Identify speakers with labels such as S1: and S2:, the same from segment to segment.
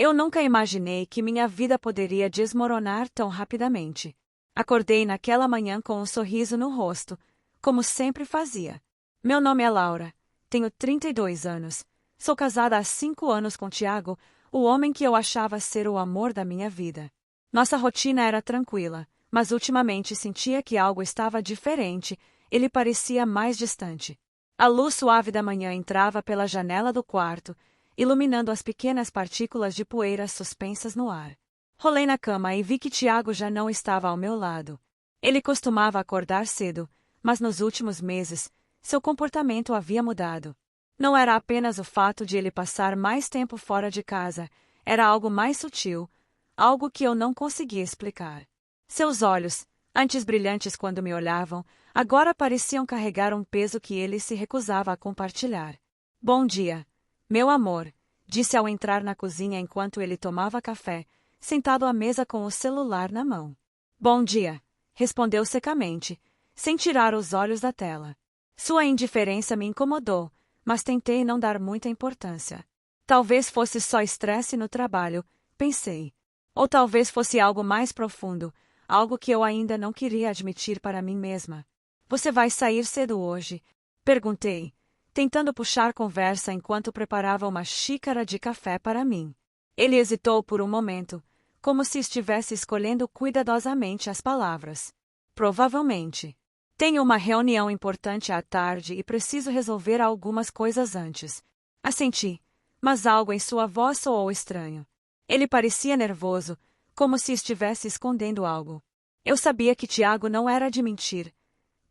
S1: Eu nunca imaginei que minha vida poderia desmoronar tão rapidamente. Acordei naquela manhã com um sorriso no rosto, como sempre fazia. Meu nome é Laura, tenho 32 anos, sou casada há 5 anos com Tiago, o homem que eu achava ser o amor da minha vida. Nossa rotina era tranquila, mas ultimamente sentia que algo estava diferente, ele parecia mais distante. A luz suave da manhã entrava pela janela do quarto, iluminando as pequenas partículas de poeira suspensas no ar. Rolei na cama e vi que Tiago já não estava ao meu lado. Ele costumava acordar cedo, mas nos últimos meses, seu comportamento havia mudado. Não era apenas o fato de ele passar mais tempo fora de casa, era algo mais sutil, algo que eu não conseguia explicar. Seus olhos, antes brilhantes quando me olhavam, agora pareciam carregar um peso que ele se recusava a compartilhar. Bom dia, meu amor, disse ao entrar na cozinha enquanto ele tomava café, sentado à mesa com o celular na mão. Bom dia, respondeu secamente, sem tirar os olhos da tela. Sua indiferença me incomodou, mas tentei não dar muita importância. Talvez fosse só estresse no trabalho, pensei. Ou talvez fosse algo mais profundo, algo que eu ainda não queria admitir para mim mesma. Você vai sair cedo hoje? Perguntei, tentando puxar conversa enquanto preparava uma xícara de café para mim. Ele hesitou por um momento, como se estivesse escolhendo cuidadosamente as palavras. Provavelmente. Tenho uma reunião importante à tarde e preciso resolver algumas coisas antes. Assenti, mas algo em sua voz soou estranho. Ele parecia nervoso, como se estivesse escondendo algo. Eu sabia que Tiago não era de mentir.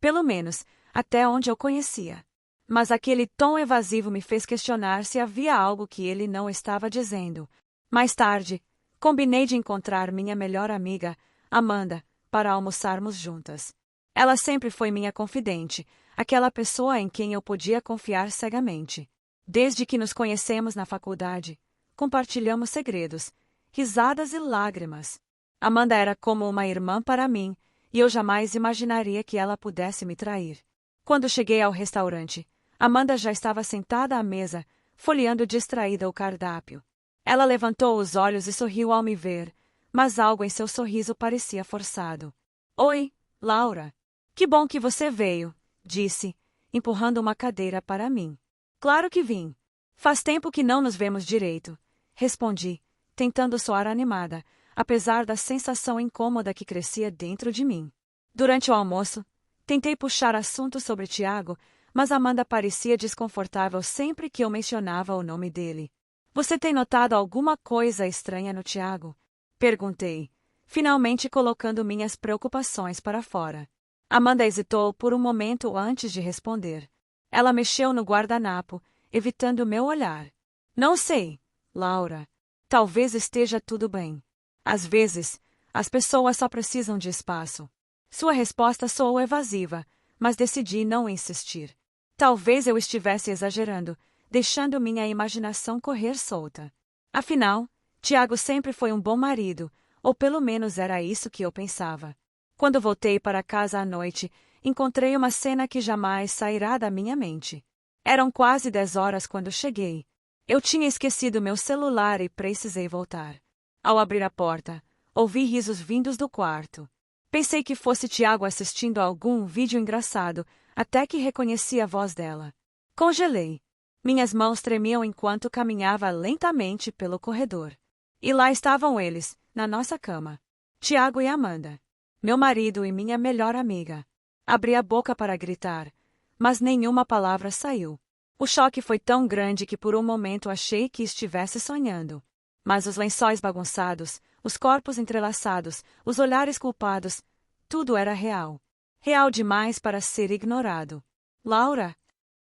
S1: Pelo menos, até onde eu conhecia. Mas aquele tom evasivo me fez questionar se havia algo que ele não estava dizendo. Mais tarde, combinei de encontrar minha melhor amiga, Amanda, para almoçarmos juntas. Ela sempre foi minha confidente, aquela pessoa em quem eu podia confiar cegamente. Desde que nos conhecemos na faculdade, compartilhamos segredos, risadas e lágrimas. Amanda era como uma irmã para mim, e eu jamais imaginaria que ela pudesse me trair. Quando cheguei ao restaurante, Amanda já estava sentada à mesa, folheando distraída o cardápio. Ela levantou os olhos e sorriu ao me ver, mas algo em seu sorriso parecia forçado. Oi, Laura. Que bom que você veio, disse, empurrando uma cadeira para mim. Claro que vim. Faz tempo que não nos vemos direito, respondi, tentando soar animada, apesar da sensação incômoda que crescia dentro de mim. Durante o almoço, tentei puxar assunto sobre Tiago, mas Amanda parecia desconfortável sempre que eu mencionava o nome dele. Você tem notado alguma coisa estranha no Tiago? Perguntei, finalmente colocando minhas preocupações para fora. Amanda hesitou por um momento antes de responder. Ela mexeu no guardanapo, evitando meu olhar. Não sei, Laura. Talvez esteja tudo bem. Às vezes, as pessoas só precisam de espaço. Sua resposta soou evasiva, mas decidi não insistir. Talvez eu estivesse exagerando, deixando minha imaginação correr solta. Afinal, Tiago sempre foi um bom marido, ou pelo menos era isso que eu pensava. Quando voltei para casa à noite, encontrei uma cena que jamais sairá da minha mente. Eram quase 10 horas quando cheguei. Eu tinha esquecido meu celular e precisei voltar. Ao abrir a porta, ouvi risos vindos do quarto. Pensei que fosse Tiago assistindo a algum vídeo engraçado, até que reconheci a voz dela. Congelei. Minhas mãos tremiam enquanto caminhava lentamente pelo corredor. E lá estavam eles, na nossa cama. Tiago e Amanda. Meu marido e minha melhor amiga. Abri a boca para gritar, mas nenhuma palavra saiu. O choque foi tão grande que por um momento achei que estivesse sonhando. Mas os lençóis bagunçados, os corpos entrelaçados, os olhares culpados, tudo era real. Real demais para ser ignorado. Laura?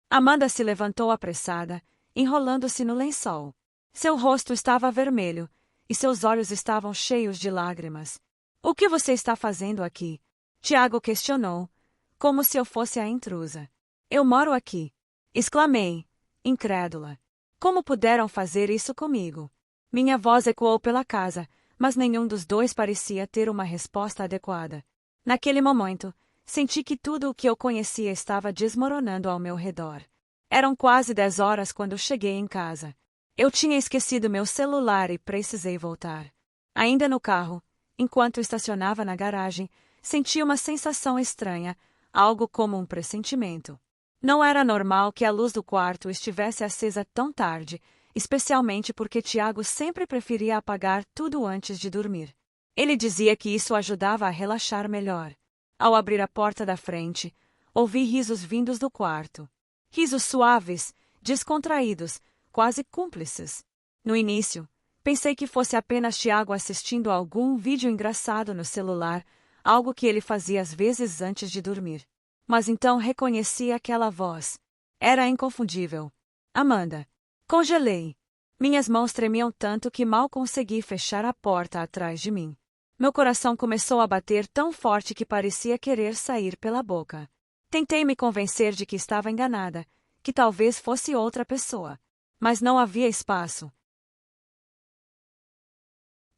S1: Amanda se levantou apressada, enrolando-se no lençol. Seu rosto estava vermelho, e seus olhos estavam cheios de lágrimas. O que você está fazendo aqui? Tiago questionou, como se eu fosse a intrusa. Eu moro aqui. Exclamei, incrédula. Como puderam fazer isso comigo? Minha voz ecoou pela casa, mas nenhum dos dois parecia ter uma resposta adequada. Naquele momento, senti que tudo o que eu conhecia estava desmoronando ao meu redor. Eram quase 10 horas quando cheguei em casa. Eu tinha esquecido meu celular e precisei voltar. Ainda no carro, enquanto estacionava na garagem, senti uma sensação estranha, algo como um pressentimento. Não era normal que a luz do quarto estivesse acesa tão tarde, especialmente porque Tiago sempre preferia apagar tudo antes de dormir. Ele dizia que isso ajudava a relaxar melhor. Ao abrir a porta da frente, ouvi risos vindos do quarto. Risos suaves, descontraídos, quase cúmplices. No início, pensei que fosse apenas Tiago assistindo a algum vídeo engraçado no celular, algo que ele fazia às vezes antes de dormir. Mas então reconheci aquela voz. Era inconfundível. Amanda. Congelei. Minhas mãos tremiam tanto que mal consegui fechar a porta atrás de mim. Meu coração começou a bater tão forte que parecia querer sair pela boca. Tentei me convencer de que estava enganada, que talvez fosse outra pessoa. Mas não havia espaço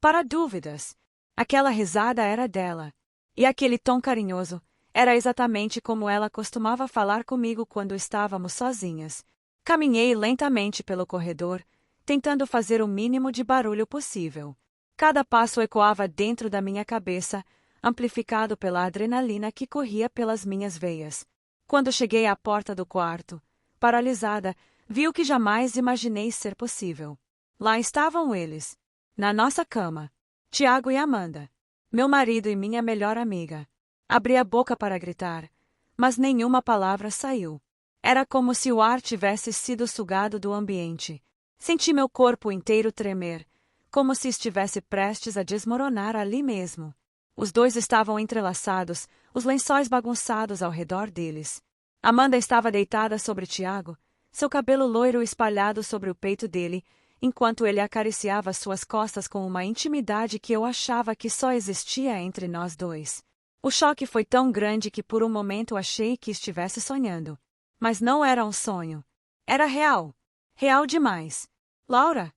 S1: para dúvidas. Aquela risada era dela. E aquele tom carinhoso era exatamente como ela costumava falar comigo quando estávamos sozinhas. Caminhei lentamente pelo corredor, tentando fazer o mínimo de barulho possível. Cada passo ecoava dentro da minha cabeça, amplificado pela adrenalina que corria pelas minhas veias. Quando cheguei à porta do quarto, paralisada, vi o que jamais imaginei ser possível. Lá estavam eles, na nossa cama. Tiago e Amanda. Meu marido e minha melhor amiga. Abri a boca para gritar, mas nenhuma palavra saiu. Era como se o ar tivesse sido sugado do ambiente. Senti meu corpo inteiro tremer, como se estivesse prestes a desmoronar ali mesmo. Os dois estavam entrelaçados, os lençóis bagunçados ao redor deles. Amanda estava deitada sobre Tiago, seu cabelo loiro espalhado sobre o peito dele, enquanto ele acariciava suas costas com uma intimidade que eu achava que só existia entre nós dois. O choque foi tão grande que por um momento achei que estivesse sonhando. Mas não era um sonho. Era real. Real demais. Laura?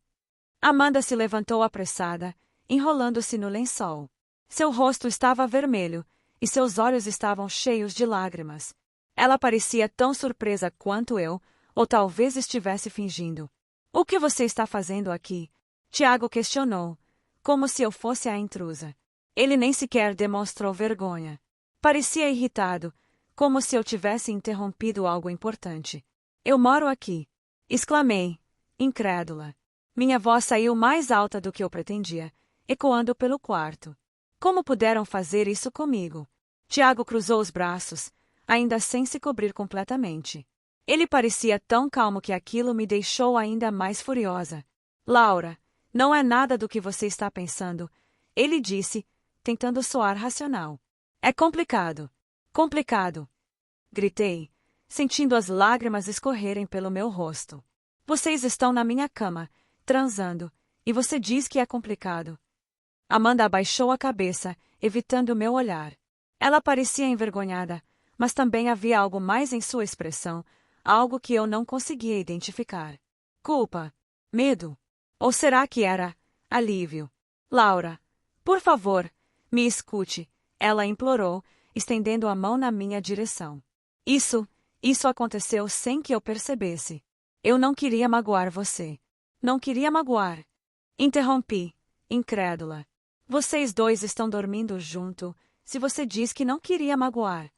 S1: Amanda se levantou apressada, enrolando-se no lençol. Seu rosto estava vermelho, e seus olhos estavam cheios de lágrimas. Ela parecia tão surpresa quanto eu, ou talvez estivesse fingindo. O que você está fazendo aqui? Tiago questionou, como se eu fosse a intrusa. Ele nem sequer demonstrou vergonha. Parecia irritado, como se eu tivesse interrompido algo importante. Eu moro aqui. Exclamei, incrédula. Minha voz saiu mais alta do que eu pretendia, ecoando pelo quarto. Como puderam fazer isso comigo? Tiago cruzou os braços, ainda sem se cobrir completamente. Ele parecia tão calmo que aquilo me deixou ainda mais furiosa. Laura, não é nada do que você está pensando, ele disse, tentando soar racional. É complicado. Complicado. Gritei, sentindo as lágrimas escorrerem pelo meu rosto. Vocês estão na minha cama, transando, e você diz que é complicado. Amanda abaixou a cabeça, evitando meu olhar. Ela parecia envergonhada, mas também havia algo mais em sua expressão, algo que eu não conseguia identificar. Culpa? Medo? Ou será que era alívio? Laura, por favor, me escute, ela implorou, estendendo a mão na minha direção. Isso aconteceu sem que eu percebesse. Eu não queria magoar você. Não queria magoar. Interrompi, incrédula. Vocês dois estão dormindo junto, se você diz que não queria magoar.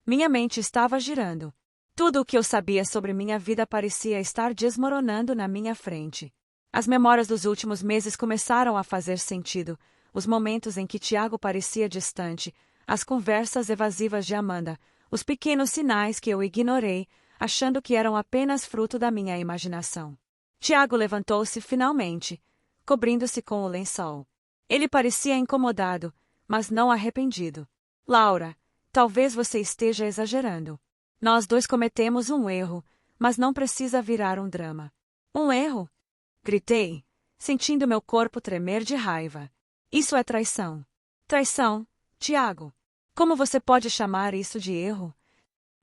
S1: Minha mente estava girando. Tudo o que eu sabia sobre minha vida parecia estar desmoronando na minha frente. As memórias dos últimos meses começaram a fazer sentido, os momentos em que Tiago parecia distante, as conversas evasivas de Amanda, os pequenos sinais que eu ignorei, achando que eram apenas fruto da minha imaginação. Tiago levantou-se finalmente, cobrindo-se com o lençol. Ele parecia incomodado, mas não arrependido. Laura, talvez você esteja exagerando. Nós dois cometemos um erro, mas não precisa virar um drama. Um erro? Gritei, sentindo meu corpo tremer de raiva. Isso é traição. Traição, Tiago. Como você pode chamar isso de erro?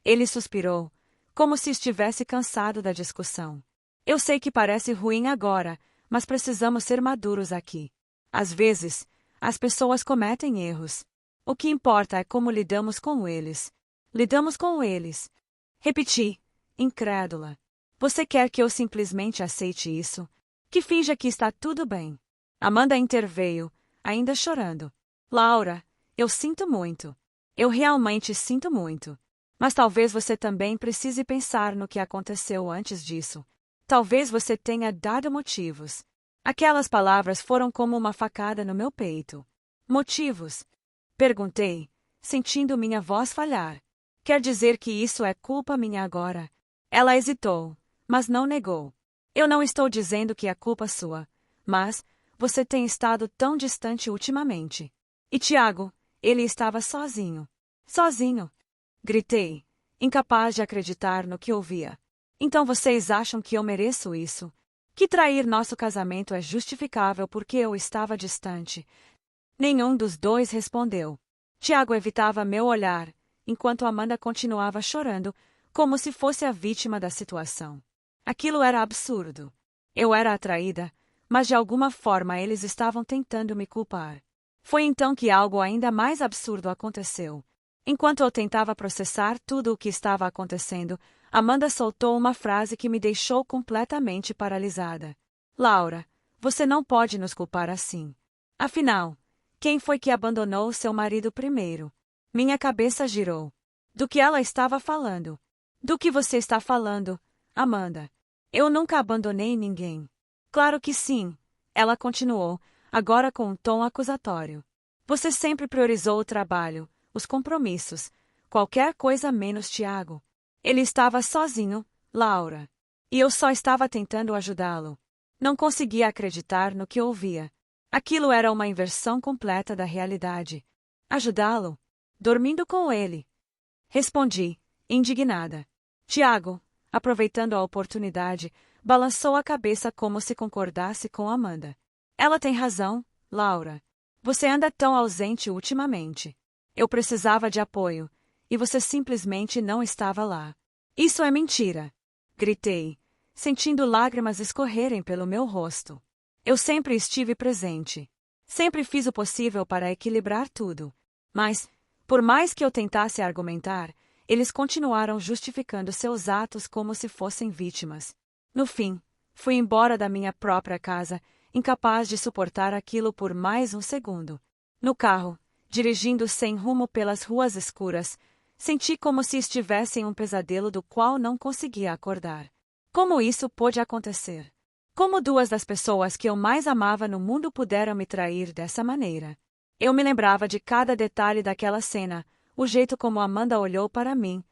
S1: Ele suspirou, como se estivesse cansado da discussão. Eu sei que parece ruim agora, mas precisamos ser maduros aqui. Às vezes, as pessoas cometem erros. O que importa é como lidamos com eles. Lidamos com eles. Repeti, incrédula. Você quer que eu simplesmente aceite isso? Que finja que está tudo bem. Amanda interveio, ainda chorando. Laura, eu sinto muito. Eu realmente sinto muito. Mas talvez você também precise pensar no que aconteceu antes disso. Talvez você tenha dado motivos. Aquelas palavras foram como uma facada no meu peito. Motivos? Perguntei, sentindo minha voz falhar. Quer dizer que isso é culpa minha agora? Ela hesitou, mas não negou. Eu não estou dizendo que é culpa sua, mas você tem estado tão distante ultimamente. E Tiago, ele estava sozinho. Sozinho! Gritei, incapaz de acreditar no que ouvia. Então vocês acham que eu mereço isso? Que trair nosso casamento é justificável porque eu estava distante? Nenhum dos dois respondeu. Tiago evitava meu olhar, enquanto Amanda continuava chorando, como se fosse a vítima da situação. Aquilo era absurdo. Eu era atraída, mas de alguma forma eles estavam tentando me culpar. Foi então que algo ainda mais absurdo aconteceu. Enquanto eu tentava processar tudo o que estava acontecendo, Amanda soltou uma frase que me deixou completamente paralisada. Laura, você não pode nos culpar assim. Afinal, quem foi que abandonou seu marido primeiro? Minha cabeça girou. Do que ela estava falando? Do que você está falando, Amanda? Eu nunca abandonei ninguém. Claro que sim, ela continuou, agora com um tom acusatório. Você sempre priorizou o trabalho, os compromissos, qualquer coisa menos Tiago. Ele estava sozinho, Laura. E eu só estava tentando ajudá-lo. Não conseguia acreditar no que ouvia. Aquilo era uma inversão completa da realidade. Ajudá-lo? Dormindo com ele. Respondi, indignada. Tiago, aproveitando a oportunidade, balançou a cabeça como se concordasse com Amanda. Ela tem razão, Laura. Você anda tão ausente ultimamente. Eu precisava de apoio, e você simplesmente não estava lá. Isso é mentira! Gritei, sentindo lágrimas escorrerem pelo meu rosto. Eu sempre estive presente. Sempre fiz o possível para equilibrar tudo. Mas, por mais que eu tentasse argumentar, eles continuaram justificando seus atos como se fossem vítimas. No fim, fui embora da minha própria casa, incapaz de suportar aquilo por mais um segundo. No carro, dirigindo sem rumo pelas ruas escuras, senti como se estivesse em um pesadelo do qual não conseguia acordar. Como isso pôde acontecer? Como duas das pessoas que eu mais amava no mundo puderam me trair dessa maneira? Eu me lembrava de cada detalhe daquela cena, o jeito como Amanda olhou para mim,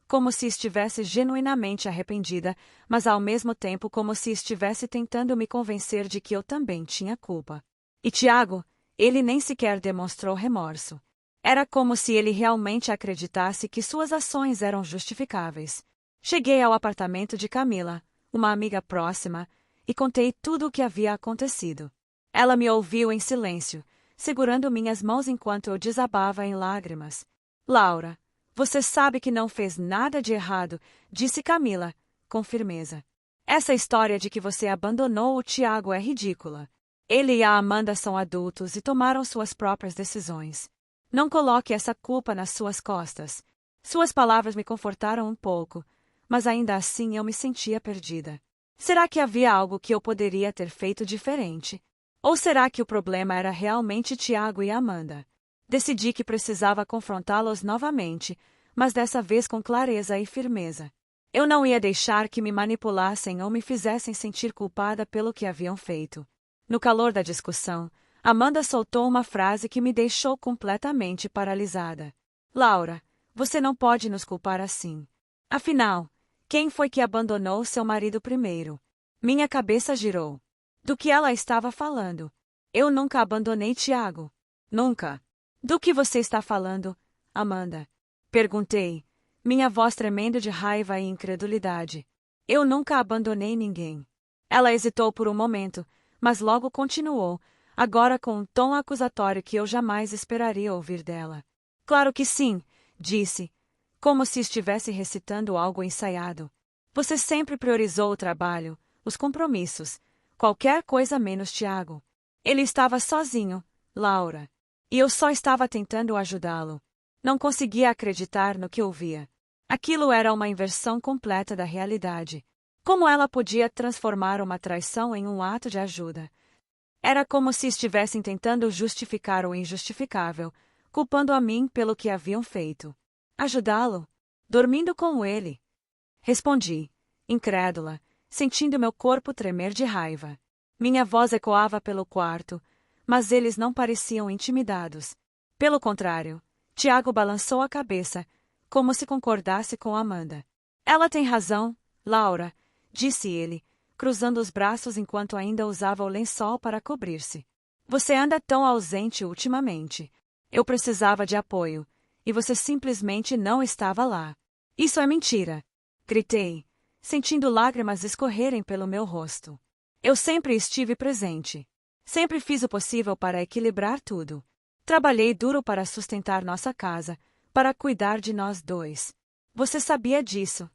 S1: como se estivesse genuinamente arrependida, mas ao mesmo tempo como se estivesse tentando me convencer de que eu também tinha culpa. E Tiago, ele nem sequer demonstrou remorso. Era como se ele realmente acreditasse que suas ações eram justificáveis. Cheguei ao apartamento de Camila, uma amiga próxima, e contei tudo o que havia acontecido. Ela me ouviu em silêncio, segurando minhas mãos enquanto eu desabava em lágrimas. Laura, você sabe que não fez nada de errado, disse Camila, com firmeza. Essa história de que você abandonou o Tiago é ridícula. Ele e a Amanda são adultos e tomaram suas próprias decisões. Não coloque essa culpa nas suas costas. Suas palavras me confortaram um pouco, mas ainda assim eu me sentia perdida. Será que havia algo que eu poderia ter feito diferente? Ou será que o problema era realmente Tiago e Amanda? Decidi que precisava confrontá-los novamente, mas dessa vez com clareza e firmeza. Eu não ia deixar que me manipulassem ou me fizessem sentir culpada pelo que haviam feito. No calor da discussão, Amanda soltou uma frase que me deixou completamente paralisada. Laura, você não pode nos culpar assim. Afinal, quem foi que abandonou seu marido primeiro? Minha cabeça girou. Do que ela estava falando? Eu nunca abandonei Tiago. Nunca. Do que você está falando, Amanda? Perguntei, minha voz tremendo de raiva e incredulidade. Eu nunca abandonei ninguém. Ela hesitou por um momento, mas logo continuou, agora com um tom acusatório que eu jamais esperaria ouvir dela. Claro que sim, disse, como se estivesse recitando algo ensaiado. Você sempre priorizou o trabalho, os compromissos, qualquer coisa menos Tiago. Ele estava sozinho, Laura. E eu só estava tentando ajudá-lo. Não conseguia acreditar no que ouvia. Aquilo era uma inversão completa da realidade. Como ela podia transformar uma traição em um ato de ajuda? Era como se estivessem tentando justificar o injustificável, culpando a mim pelo que haviam feito. Ajudá-lo? Dormindo com ele? Respondi, incrédula, sentindo meu corpo tremer de raiva. Minha voz ecoava pelo quarto, mas eles não pareciam intimidados. Pelo contrário, Tiago balançou a cabeça, como se concordasse com Amanda. Ela tem razão, Laura, disse ele, cruzando os braços enquanto ainda usava o lençol para cobrir-se. Você anda tão ausente ultimamente. Eu precisava de apoio, e você simplesmente não estava lá. Isso é mentira! Gritei, sentindo lágrimas escorrerem pelo meu rosto. Eu sempre estive presente. Sempre fiz o possível para equilibrar tudo. Trabalhei duro para sustentar nossa casa, para cuidar de nós dois. Você sabia disso,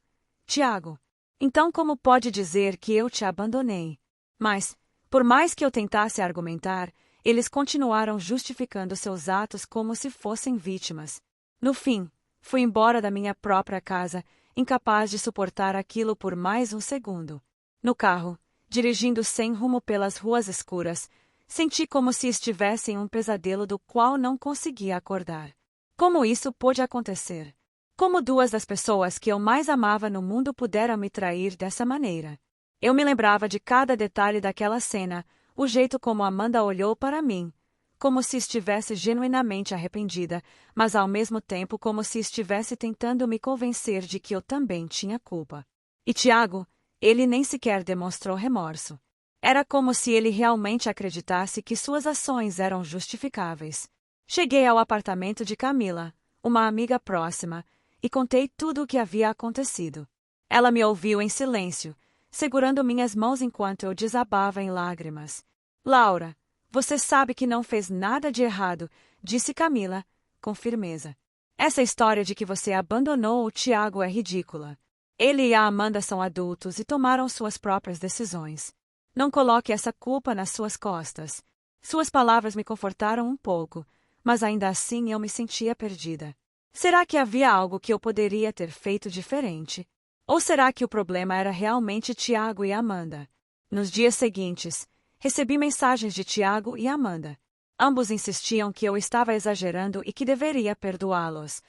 S1: Tiago. Então como pode dizer que eu te abandonei? Mas, por mais que eu tentasse argumentar, eles continuaram justificando seus atos como se fossem vítimas. No fim, fui embora da minha própria casa, incapaz de suportar aquilo por mais um segundo. No carro, dirigindo sem rumo pelas ruas escuras, senti como se estivesse em um pesadelo do qual não conseguia acordar. Como isso pôde acontecer? Como duas das pessoas que eu mais amava no mundo puderam me trair dessa maneira? Eu me lembrava de cada detalhe daquela cena, o jeito como Amanda olhou para mim, como se estivesse genuinamente arrependida, mas ao mesmo tempo como se estivesse tentando me convencer de que eu também tinha culpa. E Tiago, ele nem sequer demonstrou remorso. Era como se ele realmente acreditasse que suas ações eram justificáveis. Cheguei ao apartamento de Camila, uma amiga próxima, e contei tudo o que havia acontecido. Ela me ouviu em silêncio, segurando minhas mãos enquanto eu desabava em lágrimas. Laura, você sabe que não fez nada de errado, disse Camila, com firmeza. Essa história de que você abandonou o Tiago é ridícula. Ele e a Amanda são adultos e tomaram suas próprias decisões. Não coloque essa culpa nas suas costas. Suas palavras me confortaram um pouco, mas ainda assim eu me sentia perdida. Será que havia algo que eu poderia ter feito diferente? Ou será que o problema era realmente Tiago e Amanda? Nos dias seguintes, recebi mensagens de Tiago e Amanda. Ambos insistiam que eu estava exagerando e que deveria perdoá-los.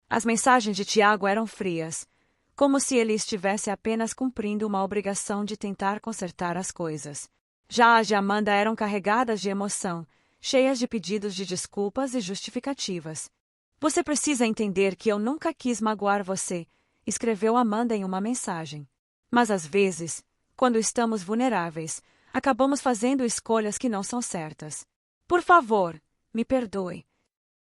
S1: As mensagens de Tiago eram frias, como se ele estivesse apenas cumprindo uma obrigação de tentar consertar as coisas. Já as de Amanda eram carregadas de emoção, cheias de pedidos de desculpas e justificativas. Você precisa entender que eu nunca quis magoar você, escreveu Amanda em uma mensagem. Mas às vezes, quando estamos vulneráveis, acabamos fazendo escolhas que não são certas. Por favor, me perdoe.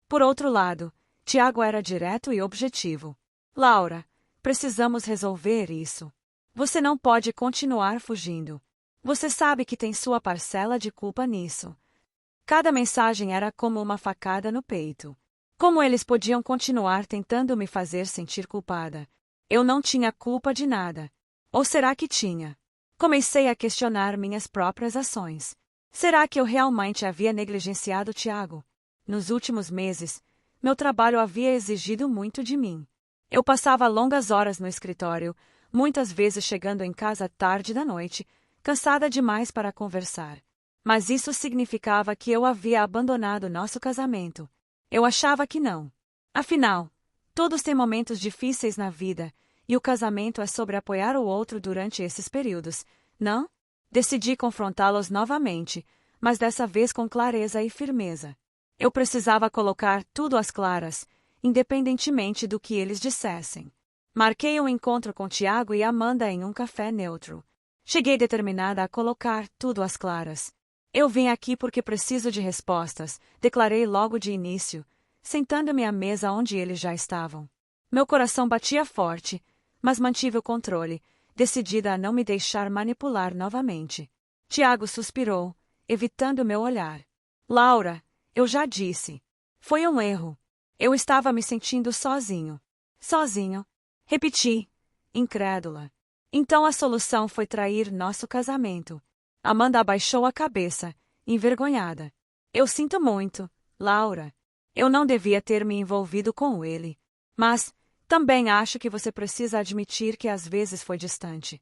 S1: Por outro lado, Tiago era direto e objetivo. Laura, precisamos resolver isso. Você não pode continuar fugindo. Você sabe que tem sua parcela de culpa nisso. Cada mensagem era como uma facada no peito. Como eles podiam continuar tentando me fazer sentir culpada? Eu não tinha culpa de nada. Ou será que tinha? Comecei a questionar minhas próprias ações. Será que eu realmente havia negligenciado Tiago? Nos últimos meses, meu trabalho havia exigido muito de mim. Eu passava longas horas no escritório, muitas vezes chegando em casa tarde da noite, cansada demais para conversar. Mas isso significava que eu havia abandonado nosso casamento. Eu achava que não. Afinal, todos têm momentos difíceis na vida, e o casamento é sobre apoiar o outro durante esses períodos, não? Decidi confrontá-los novamente, mas dessa vez com clareza e firmeza. Eu precisava colocar tudo às claras, independentemente do que eles dissessem. Marquei um encontro com Tiago e Amanda em um café neutro. Cheguei determinada a colocar tudo às claras. Eu vim aqui porque preciso de respostas, declarei logo de início, sentando-me à mesa onde eles já estavam. Meu coração batia forte, mas mantive o controle, decidida a não me deixar manipular novamente. Tiago suspirou, evitando meu olhar. Laura, eu já disse. Foi um erro. Eu estava me sentindo sozinho. Sozinho? Repeti, incrédula. Então a solução foi trair nosso casamento. Amanda abaixou a cabeça, envergonhada. Eu sinto muito, Laura. Eu não devia ter me envolvido com ele. Mas, também acho que você precisa admitir que às vezes foi distante.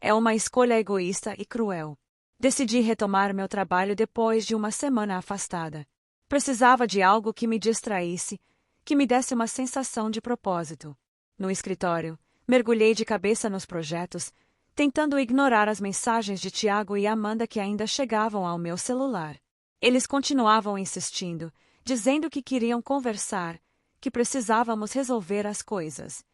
S1: é uma escolha egoísta e cruel. Decidi retomar meu trabalho depois de uma semana afastada. Precisava de algo que me distraísse, que me desse uma sensação de propósito. No escritório, mergulhei de cabeça nos projetos, tentando ignorar as mensagens de Tiago e Amanda que ainda chegavam ao meu celular. Eles continuavam insistindo, dizendo que queriam conversar, que precisávamos resolver as coisas.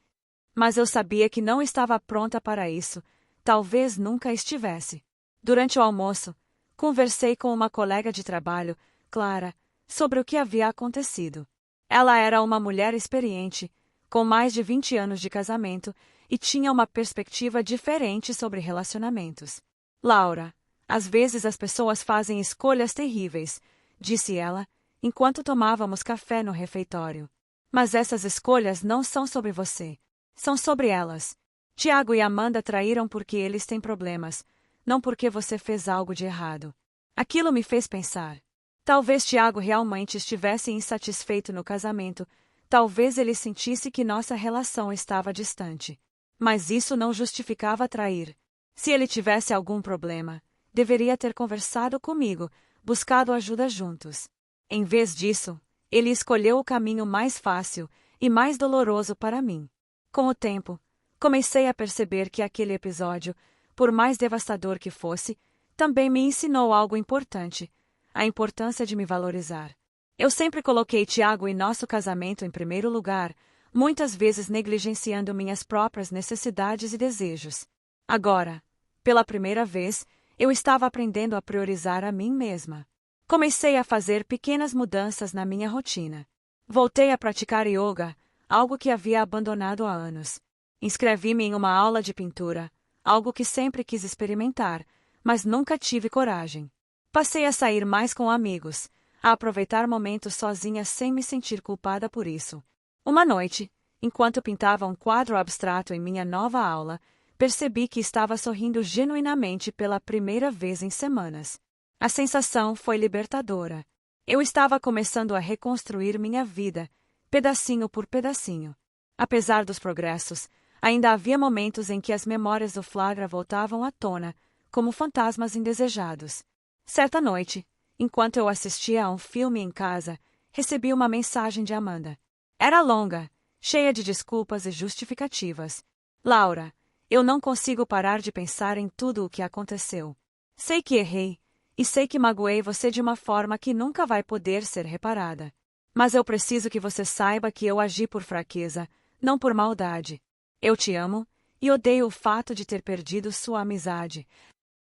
S1: Mas eu sabia que não estava pronta para isso, talvez nunca estivesse. Durante o almoço, conversei com uma colega de trabalho, Clara, sobre o que havia acontecido. Ela era uma mulher experiente, com mais de 20 anos de casamento, e tinha uma perspectiva diferente sobre relacionamentos. Laura, às vezes as pessoas fazem escolhas terríveis, disse ela, enquanto tomávamos café no refeitório. Mas essas escolhas não são sobre você. São sobre elas. Tiago e Amanda traíram porque eles têm problemas, não porque você fez algo de errado. Aquilo me fez pensar. Talvez Tiago realmente estivesse insatisfeito no casamento, talvez ele sentisse que nossa relação estava distante. Mas isso não justificava trair. Se ele tivesse algum problema, deveria ter conversado comigo, buscado ajuda juntos. Em vez disso, ele escolheu o caminho mais fácil e mais doloroso para mim. Com o tempo, comecei a perceber que aquele episódio, por mais devastador que fosse, também me ensinou algo importante: a importância de me valorizar. Eu sempre coloquei Tiago e nosso casamento em primeiro lugar, muitas vezes negligenciando minhas próprias necessidades e desejos. Agora, pela primeira vez, eu estava aprendendo a priorizar a mim mesma. Comecei a fazer pequenas mudanças na minha rotina. Voltei a praticar yoga, algo que havia abandonado há anos. Inscrevi-me em uma aula de pintura, algo que sempre quis experimentar, mas nunca tive coragem. Passei a sair mais com amigos, a aproveitar momentos sozinha sem me sentir culpada por isso. Uma noite, enquanto pintava um quadro abstrato em minha nova aula, percebi que estava sorrindo genuinamente pela primeira vez em semanas. A sensação foi libertadora. Eu estava começando a reconstruir minha vida, pedacinho por pedacinho. Apesar dos progressos, ainda havia momentos em que as memórias do flagra voltavam à tona, como fantasmas indesejados. Certa noite, enquanto eu assistia a um filme em casa, recebi uma mensagem de Amanda. Era longa, cheia de desculpas e justificativas. Laura, eu não consigo parar de pensar em tudo o que aconteceu. Sei que errei, e sei que magoei você de uma forma que nunca vai poder ser reparada. Mas eu preciso que você saiba que eu agi por fraqueza, não por maldade. Eu te amo, e odeio o fato de ter perdido sua amizade.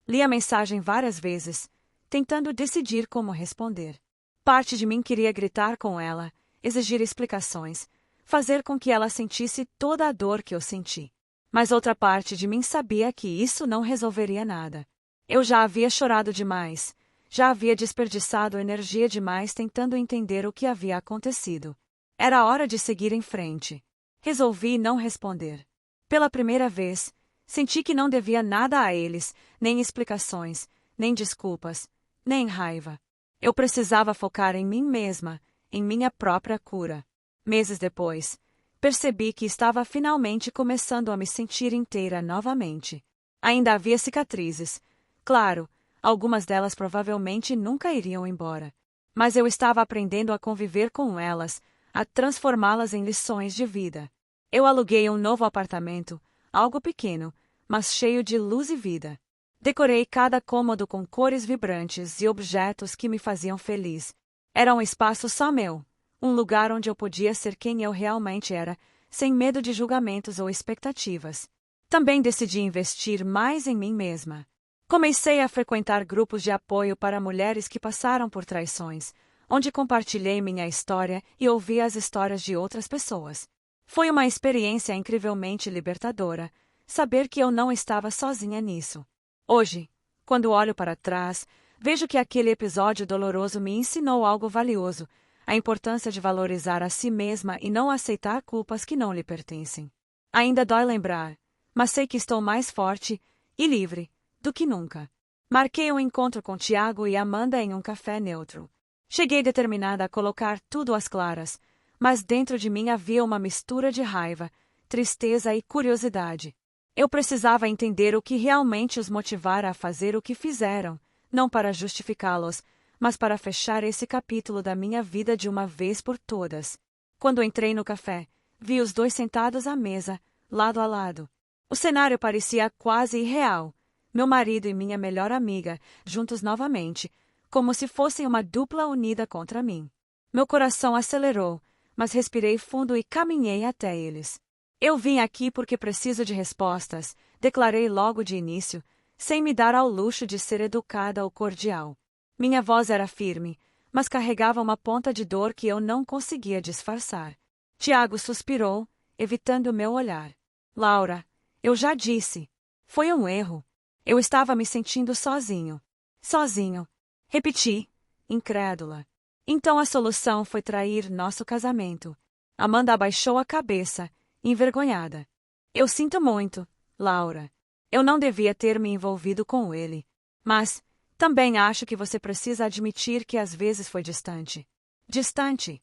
S1: Li a mensagem várias vezes, tentando decidir como responder. Parte de mim queria gritar com ela, exigir explicações, fazer com que ela sentisse toda a dor que eu senti. Mas outra parte de mim sabia que isso não resolveria nada. Eu já havia chorado demais, já havia desperdiçado energia demais tentando entender o que havia acontecido. Era hora de seguir em frente. Resolvi não responder. Pela primeira vez, senti que não devia nada a eles, nem explicações, nem desculpas, nem raiva. Eu precisava focar em mim mesma, em minha própria cura. Meses depois, percebi que estava finalmente começando a me sentir inteira novamente. Ainda havia cicatrizes. Claro, algumas delas provavelmente nunca iriam embora. Mas eu estava aprendendo a conviver com elas, a transformá-las em lições de vida. Eu aluguei um novo apartamento, algo pequeno, mas cheio de luz e vida. Decorei cada cômodo com cores vibrantes e objetos que me faziam feliz. Era um espaço só meu, um lugar onde eu podia ser quem eu realmente era, sem medo de julgamentos ou expectativas. Também decidi investir mais em mim mesma. Comecei a frequentar grupos de apoio para mulheres que passaram por traições, onde compartilhei minha história e ouvi as histórias de outras pessoas. Foi uma experiência incrivelmente libertadora, saber que eu não estava sozinha nisso. Hoje, quando olho para trás, vejo que aquele episódio doloroso me ensinou algo valioso, a importância de valorizar a si mesma e não aceitar culpas que não lhe pertencem. Ainda dói lembrar, mas sei que estou mais forte e livre do que nunca. Marquei um encontro com Tiago e Amanda em um café neutro. Cheguei determinada a colocar tudo às claras, mas dentro de mim havia uma mistura de raiva, tristeza e curiosidade. Eu precisava entender o que realmente os motivara a fazer o que fizeram, não para justificá-los, mas para fechar esse capítulo da minha vida de uma vez por todas. Quando entrei no café, vi os dois sentados à mesa, lado a lado. O cenário parecia quase irreal. Meu marido e minha melhor amiga, juntos novamente, como se fossem uma dupla unida contra mim. Meu coração acelerou, mas respirei fundo e caminhei até eles. Eu vim aqui porque preciso de respostas, declarei logo de início, sem me dar ao luxo de ser educada ou cordial. Minha voz era firme, mas carregava uma ponta de dor que eu não conseguia disfarçar. Tiago suspirou, evitando meu olhar. Laura, eu já disse. Foi um erro. Eu estava me sentindo sozinho. Sozinho. Repeti, incrédula. Então a solução foi trair nosso casamento. Amanda abaixou a cabeça, envergonhada. Eu sinto muito, Laura. Eu não devia ter me envolvido com ele. Mas também acho que você precisa admitir que às vezes foi distante. Distante?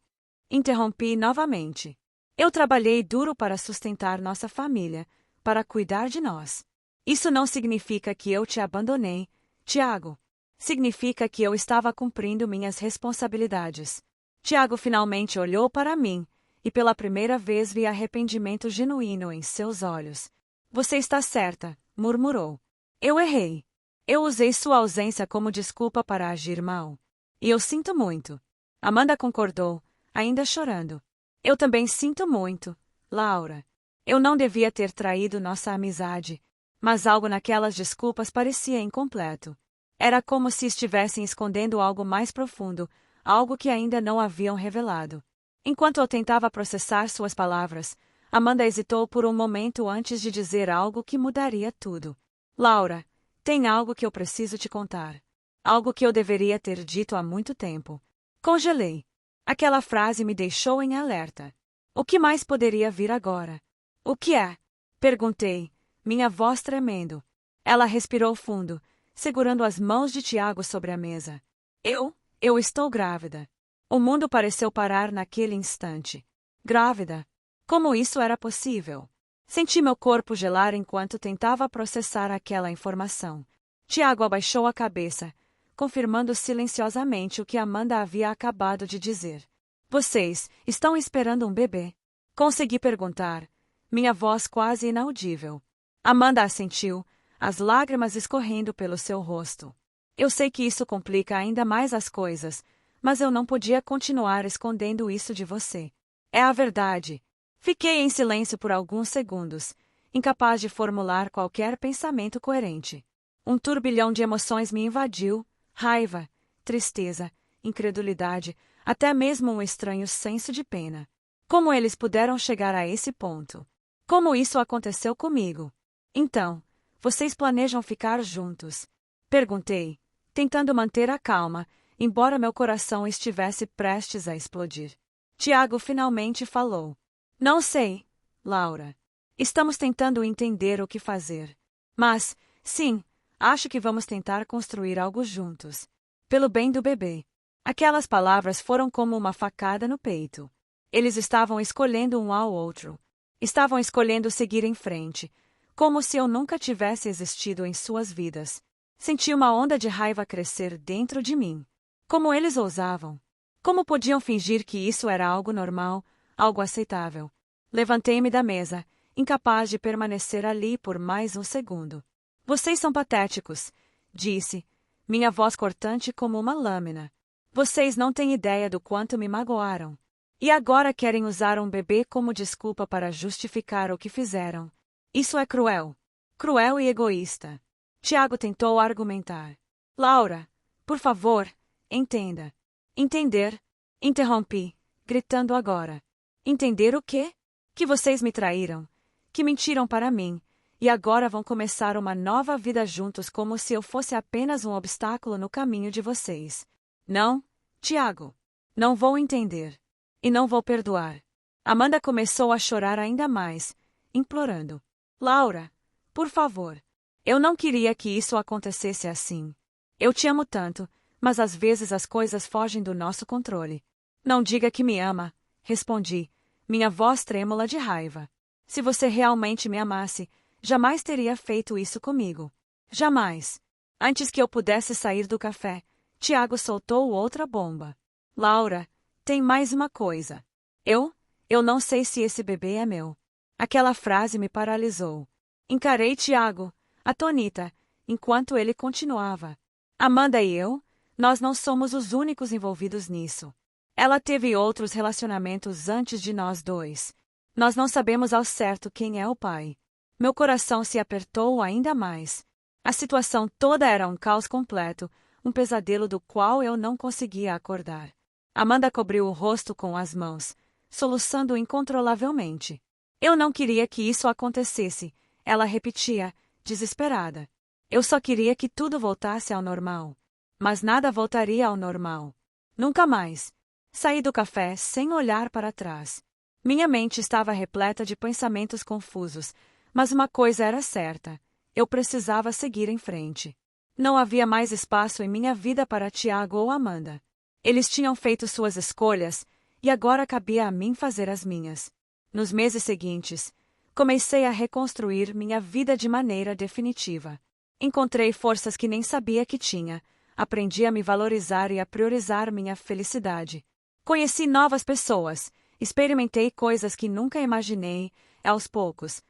S1: Interrompi novamente. Eu trabalhei duro para sustentar nossa família, para cuidar de nós. Isso não significa que eu te abandonei, Tiago. Significa que eu estava cumprindo minhas responsabilidades. Tiago finalmente olhou para mim, e pela primeira vez vi arrependimento genuíno em seus olhos. Você está certa, murmurou. Eu errei. Eu usei sua ausência como desculpa para agir mal. E eu sinto muito. Amanda concordou, ainda chorando. Eu também sinto muito, Laura. Eu não devia ter traído nossa amizade, mas algo naquelas desculpas parecia incompleto. Era como se estivessem escondendo algo mais profundo, algo que ainda não haviam revelado. Enquanto eu tentava processar suas palavras, Amanda hesitou por um momento antes de dizer algo que mudaria tudo. Laura, tem algo que eu preciso te contar. Algo que eu deveria ter dito há muito tempo. Congelei. Aquela frase me deixou em alerta. O que mais poderia vir agora? O que é? Perguntei, minha voz tremendo. Ela respirou fundo, segurando as mãos de Tiago sobre a mesa. Eu estou grávida. O mundo pareceu parar naquele instante. Grávida? Como isso era possível? Senti meu corpo gelar enquanto tentava processar aquela informação. Tiago abaixou a cabeça, confirmando silenciosamente o que Amanda havia acabado de dizer. Vocês estão esperando um bebê? Consegui perguntar, minha voz quase inaudível. Amanda assentiu, as lágrimas escorrendo pelo seu rosto. Eu sei que isso complica ainda mais as coisas, mas eu não podia continuar escondendo isso de você. É a verdade. Fiquei em silêncio por alguns segundos, incapaz de formular qualquer pensamento coerente. Um turbilhão de emoções me invadiu, raiva, tristeza, incredulidade, até mesmo um estranho senso de pena. Como eles puderam chegar a esse ponto? Como isso aconteceu comigo? Então, vocês planejam ficar juntos? Perguntei, tentando manter a calma, embora meu coração estivesse prestes a explodir. Tiago finalmente falou. Não sei, Laura. Estamos tentando entender o que fazer. Mas, sim, acho que vamos tentar construir algo juntos. Pelo bem do bebê. Aquelas palavras foram como uma facada no peito. Eles estavam escolhendo um ao outro. Estavam escolhendo seguir em frente, como se eu nunca tivesse existido em suas vidas. Senti uma onda de raiva crescer dentro de mim. Como eles ousavam? Como podiam fingir que isso era algo normal, algo aceitável? Levantei-me da mesa, incapaz de permanecer ali por mais um segundo. Vocês são patéticos, disse, minha voz cortante como uma lâmina. Vocês não têm ideia do quanto me magoaram. E agora querem usar um bebê como desculpa para justificar o que fizeram. Isso é cruel. Cruel e egoísta. Tiago tentou argumentar. Laura, por favor, entenda. Entender? Interrompi, gritando agora. Entender o quê? Que vocês me traíram. Que mentiram para mim. E agora vão começar uma nova vida juntos como se eu fosse apenas um obstáculo no caminho de vocês. Não, Tiago. Não vou entender. E não vou perdoar. Amanda começou a chorar ainda mais, implorando. Laura, por favor. Eu não queria que isso acontecesse assim. Eu te amo tanto, mas às vezes as coisas fogem do nosso controle. Não diga que me ama, respondi, minha voz trêmula de raiva. Se você realmente me amasse, Jamais teria feito isso comigo. Jamais. Antes que eu pudesse sair do café, Tiago soltou outra bomba. Laura, tem mais uma coisa. Eu não sei se esse bebê é meu. Aquela frase me paralisou. Encarei Tiago, atônita, enquanto ele continuava. Amanda e eu, nós não somos os únicos envolvidos nisso. Ela teve outros relacionamentos antes de nós dois. Nós não sabemos ao certo quem é o pai. Meu coração se apertou ainda mais. A situação toda era um caos completo, um pesadelo do qual eu não conseguia acordar. Amanda cobriu o rosto com as mãos, soluçando incontrolavelmente. Eu não queria que isso acontecesse, ela repetia, desesperada. Eu só queria que tudo voltasse ao normal. Mas nada voltaria ao normal. Nunca mais. Saí do café sem olhar para trás. Minha mente estava repleta de pensamentos confusos, mas uma coisa era certa: eu precisava seguir em frente. Não havia mais espaço em minha vida para Tiago ou Amanda. Eles tinham feito suas escolhas, e agora cabia a mim fazer as minhas. Nos meses seguintes, comecei a reconstruir minha vida de maneira definitiva. Encontrei forças que nem sabia que tinha, aprendi a me valorizar e a priorizar minha felicidade. Conheci novas pessoas, experimentei coisas que nunca imaginei, e aos poucos,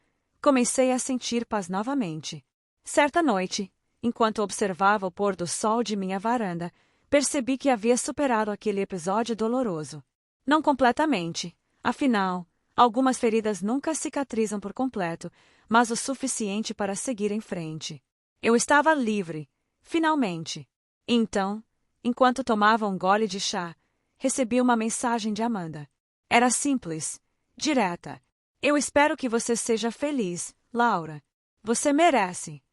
S1: comecei a sentir paz novamente. Certa noite, enquanto observava o pôr do sol de minha varanda, percebi que havia superado aquele episódio doloroso. Não completamente, afinal, algumas feridas nunca cicatrizam por completo, mas o suficiente para seguir em frente. Eu estava livre, finalmente. Então, enquanto tomava um gole de chá, recebi uma mensagem de Amanda. Era simples, direta. Eu espero que você seja feliz, Laura. Você merece.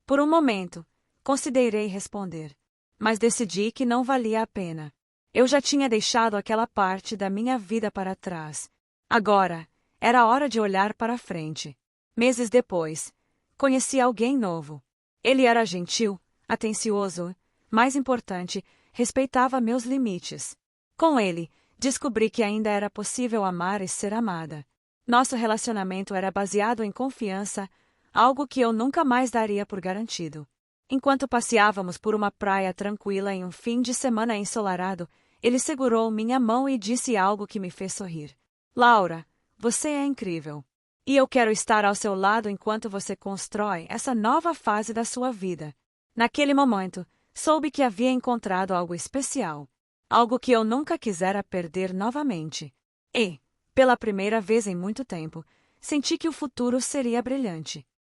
S1: Por um momento, considerei responder, mas decidi que não valia a pena. Eu já tinha deixado aquela parte da minha vida para trás. Agora, era hora de olhar para frente. Meses depois, conheci alguém novo. Ele era gentil, atencioso, mais importante, respeitava meus limites. Com ele, descobri que ainda era possível amar e ser amada. Nosso relacionamento era baseado em confiança, algo que eu nunca mais daria por garantido. Enquanto passeávamos por uma praia tranquila em um fim de semana ensolarado, ele segurou minha mão e disse algo que me fez sorrir. Laura, você é incrível. E eu quero estar ao seu lado enquanto você constrói essa nova fase da sua vida. Naquele momento, soube que havia encontrado algo especial. Algo que eu nunca quisera perder novamente. E, pela primeira vez em muito tempo, senti que o futuro seria brilhante.